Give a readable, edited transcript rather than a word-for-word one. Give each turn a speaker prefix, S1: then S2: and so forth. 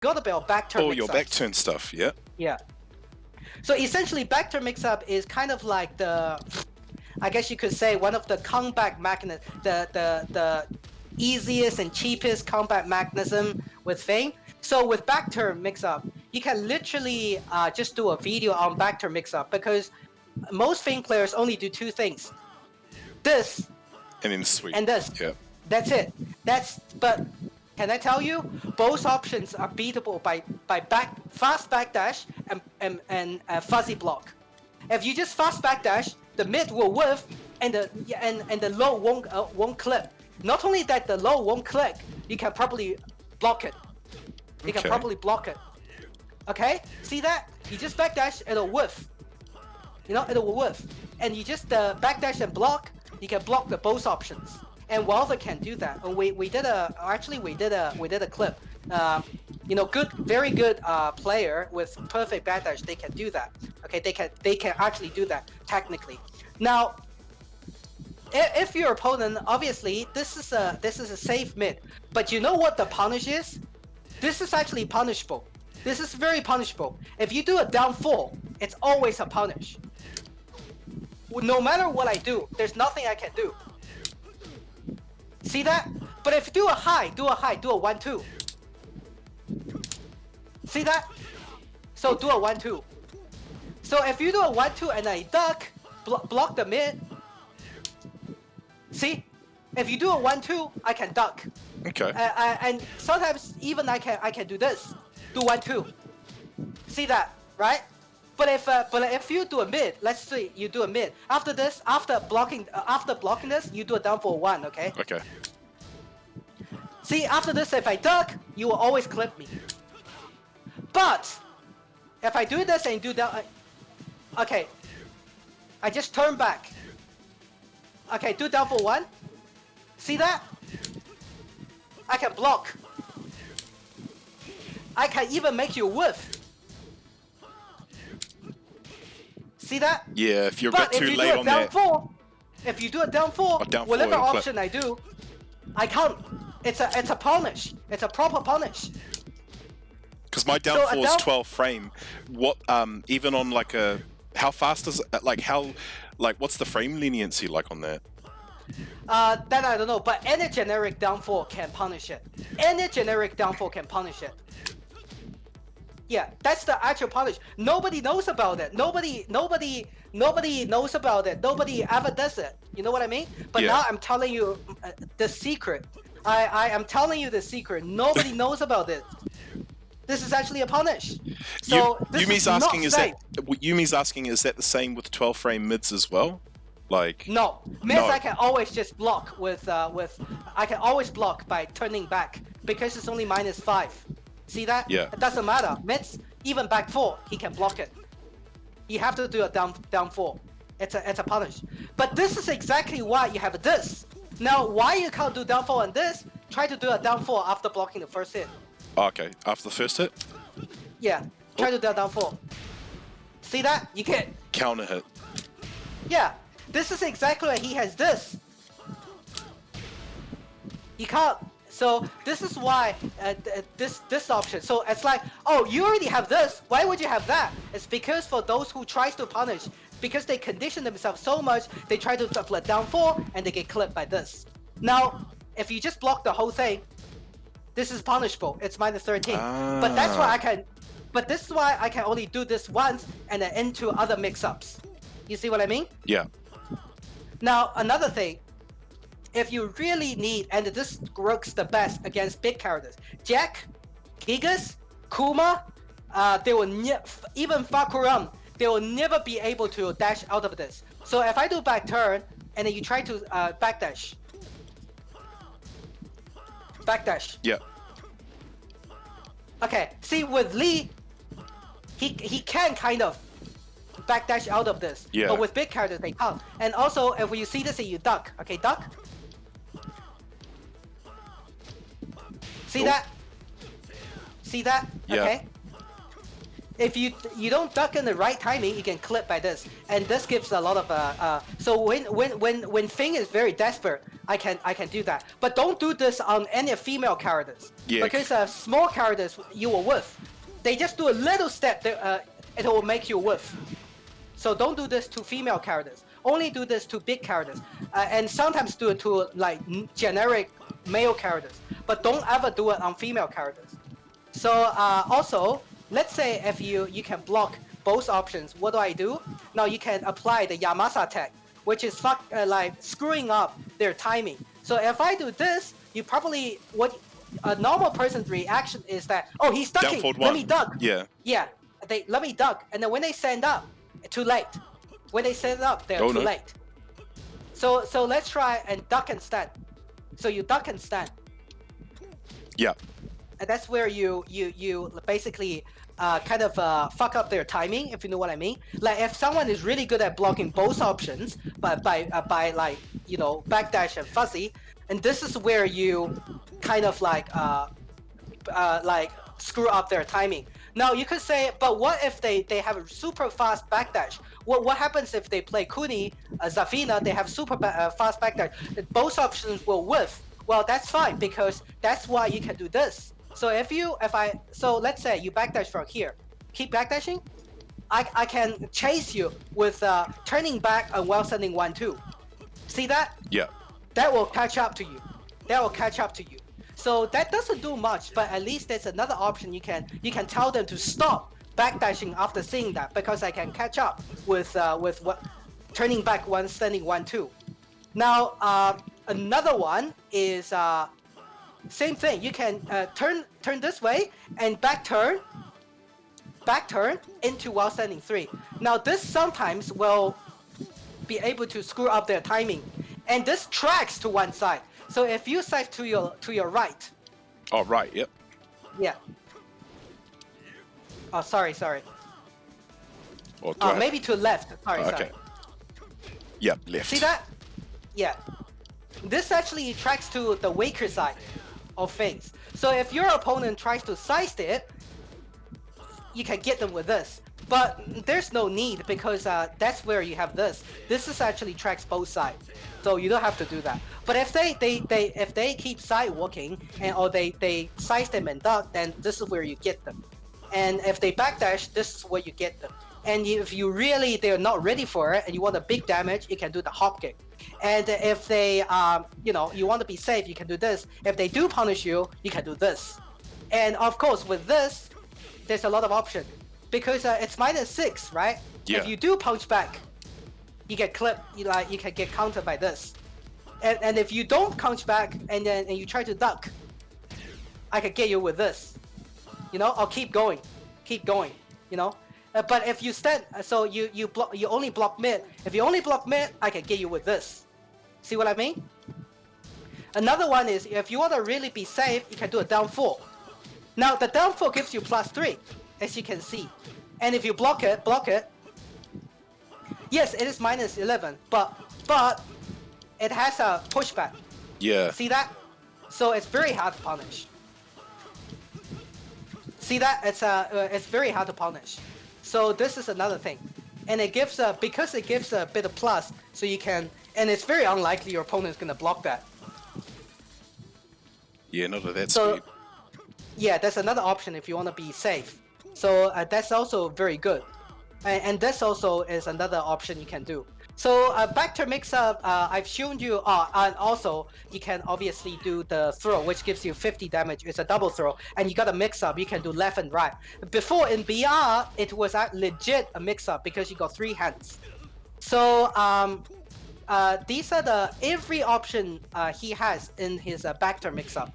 S1: gotta be a back turn.
S2: Oh, your back turn stuff, yeah.
S1: Yeah. So essentially, back turn mix-up is kind of like I guess you could say one of the comeback mechanism, the easiest and cheapest comeback mechanism with Feng. So with back turn mix-up, you can literally just do a video on back turn mix-up because most Feng players only do two things: this
S2: and then sweep
S1: and this.
S2: Yeah.
S1: That's it. But can I tell you, both options are beatable by fast backdash and fuzzy block. If you just fast backdash, the mid will whiff and the low won't clip. Not only that, the low won't click. You can probably block it. You can probably block it. Okay, see that? You just backdash, it'll whiff. You know, it'll whiff, and you just backdash and block. You can block the both options. And Wilder can do that. And we did a clip. You know, very good player with perfect backdash. They can do that. Okay, they can actually do that technically. Now, if your opponent, obviously, this is a safe mid. But you know what the punish is? This is actually punishable. This is very punishable. If you do a down 4, it's always a punish. No matter what I do, there's nothing I can do. See that? But if you do a 1-2. See that? So do a 1-2. So if you do a 1-2 and I duck, block the mid. See? If you do a 1-2, I can duck.
S2: Okay.
S1: And sometimes even I can do this. Do 1-2. See that? Right? But if you do a mid, let's say you do a mid. After this, after blocking this, you do a down for 1, okay?
S2: Okay.
S1: See, after this, if I duck, you will always clip me. But if I do this and do down, okay. I just turn back. Okay, do down for 1. See that? I can block. I can even make you whiff. See that?
S2: Yeah, if you're a bit too late on that.
S1: If you do a down 4, whatever option I do, I can't. It's a punish. It's a proper punish.
S2: Because my down 4 is 12 frame. What even on like a how fast is it, what's the frame leniency like on that?
S1: That I don't know, but any generic down 4 can punish it. Any generic down 4 can punish it. Yeah, that's the actual punish. Nobody knows about it. Nobody knows about it. Nobody ever does it. You know what I mean? But now I'm telling you the secret. I am telling you the secret. Nobody knows about it. This is actually a punish. So
S2: Yumi's asking, is that the same with 12 frame mids as well? Like
S1: no, mids I can always just block with I can always block by turning back because it's only -5. See that?
S2: Yeah.
S1: It doesn't matter. Mids, even back 4, he can block it. You have to do a down 4. It's a punish. But this is exactly why you have this. Now, why you can't do down 4 on this? Try to do a down 4 after blocking the first hit.
S2: Okay, after the first hit?
S1: Yeah, try to do a down 4. See that? You can't.
S2: Counter hit.
S1: Yeah, this is exactly why he has this. You can't. So this is why this option. So it's like, oh, you already have this. Why would you have that? It's because for those who tries to punish, because they condition themselves so much, they try to double it down 4 and they get clipped by this. Now, if you just block the whole thing, this is punishable. It's -13. But that's why I can. But this is why I can only do this once and then into other mix-ups. You see what I mean?
S2: Yeah.
S1: Now another thing. If you really need, and this works the best against big characters, Jack, Gigas, Kuma, they will even Fakuram, they will never be able to dash out of this. So if I do back turn, and then you try to backdash.
S2: Yeah.
S1: Okay, see with Lee, he can kind of backdash out of this.
S2: Yeah.
S1: But with big characters, they can't. And also, if you see this and you duck, okay, duck. See that? See that?
S2: Yeah.
S1: Okay. If you don't duck in the right timing, you can clip by this, and this gives a lot of so when Feng is very desperate, I can do that. But don't do this on any female characters.
S2: Yeah.
S1: Because small characters you will whiff. They just do a little step, it will make you whiff. So don't do this to female characters. Only do this to big characters. And sometimes do it to like generic male characters. But don't ever do it on female characters. So also, let's say if you can block both options, what do? Now you can apply the Yamasa tech, which is like screwing up their timing. So if I do this, you probably, what a normal person's reaction is that, oh, he's ducking, let me duck.
S2: Yeah.
S1: Yeah, let me duck. And then when they stand up, too late. When they stand up, they're too late. So let's try and duck and stand. So you duck and stand.
S2: Yeah.
S1: And that's where you basically kind of fuck up their timing, if you know what I mean. Like if someone is really good at blocking both options, but by like, you know, backdash and fuzzy, and this is where you kind of like screw up their timing. Now you could say, but what if they have a super fast backdash? What happens if they play Kuni, Zafina, they have super fast backdash? Both options will whiff. Well, that's fine because that's why you can do this. So so let's say you backdash from here, keep backdashing, I can chase you with turning back and while sending 1-2. See that?
S2: Yeah.
S1: That will catch up to you. So that doesn't do much, but at least there's another option. You can tell them to stop backdashing after seeing that because I can catch up with what turning back one, sending 1-2. Now another one is same thing. You can turn this way and back turn into while sending 3. Now this sometimes will be able to screw up their timing, and this tracks to one side. So if you side to your right.
S2: Oh right, yep.
S1: Yeah. Oh sorry.
S2: Or
S1: maybe to left. Sorry.
S2: Yep, left.
S1: See that? Yeah. This actually tracks to the weaker side of things. So if your opponent tries to sidestep, you can get them with this. But there's no need because that's where you have this. This is actually tracks both sides, so you don't have to do that. But if they keep side walking or they sidestep and duck, then this is where you get them. And if they backdash, this is where you get them. And if they're not ready for it and you want a big damage, you can do the hop kick. And if they you want to be safe, you can do this. If they do punish you, you can do this. And of course with this, there's a lot of options. Because it's -6, right?
S2: Yeah.
S1: If you do punch back, you get clipped. You can get countered by this. And if you don't punch back and you try to duck, I can get you with this. You know, or keep going. You know. But if you stand, so you only block mid. If you only block mid, I can get you with this. See what I mean? Another one is if you want to really be safe, you can do a down 4. Now the down 4 gives you +3. As you can see, and if you block it, yes, it is -11, but it has a pushback.
S2: Yeah.
S1: See that? So it's very hard to punish. See that? It's very hard to punish. So this is another thing, and it gives because it gives a bit of plus, so you can, and it's very unlikely your opponent is gonna block that.
S2: Yeah, not at that speed.
S1: Yeah, that's another option if you want to be safe. So that's also very good, and this also is another option you can do. So back to mix-up, I've shown you, and also you can obviously do the throw, which gives you 50 damage. It's a double throw, and you got a mix-up. You can do left and right. Before in BR, it was legit a mix-up because you got 3 hands. So these are every option he has in his backturn mix-up.